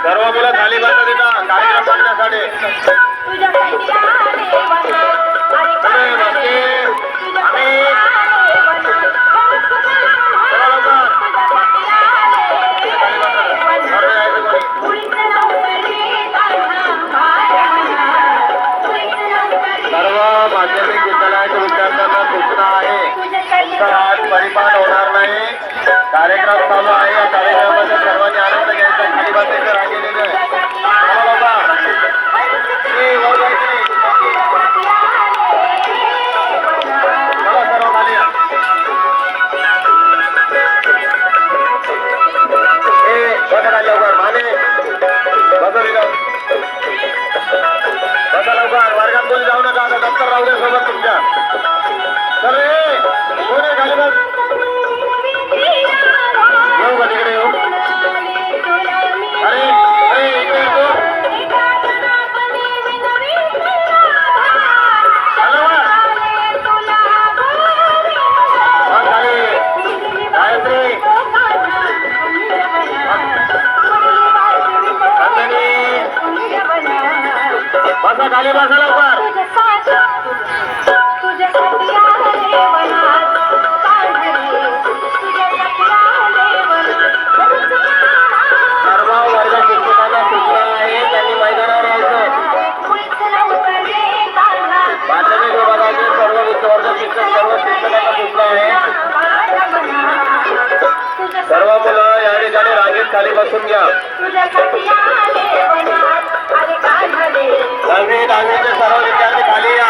सर्व मुलं खाली बसा तिथं कार्यक्रम करण्यासाठी. सर्व माध्यमिक विद्यालयाच्या विद्यार्थ्यांना सूचना आहे, तुमचा आज परिपाठ होणार नाही. कार्यक्रम चालू आहे. या कार्यक्रमामध्ये सर्वांनी आनंद घ्यायचा. खाली बसायचं राहिलेलं आहे. सर्व खाली या. बसा लवकर माने बसा लवकर. वर्गात कोणी जाऊ नका. आता दप्तर राहू दे सोबत तुमच्या. चल रे कोण आहे खाली बस. येऊ का तिकडे येऊ. अरे अरे इकडे येतो. बसा खाली बसा लवकर. सर्व वर्ग शिक्षकांना सूचना आहे, त्यांनी मैदानावर यायचं. माध्यमिक विभागाचे सर्व वर्ग शिक्षक सर्व शिक्षकांना सूचना आहे. सर्व मुलं या ठिकाणी रांगेत खाली बसून घ्या. दहावीचे सर्व विद्यार्थी खाली या.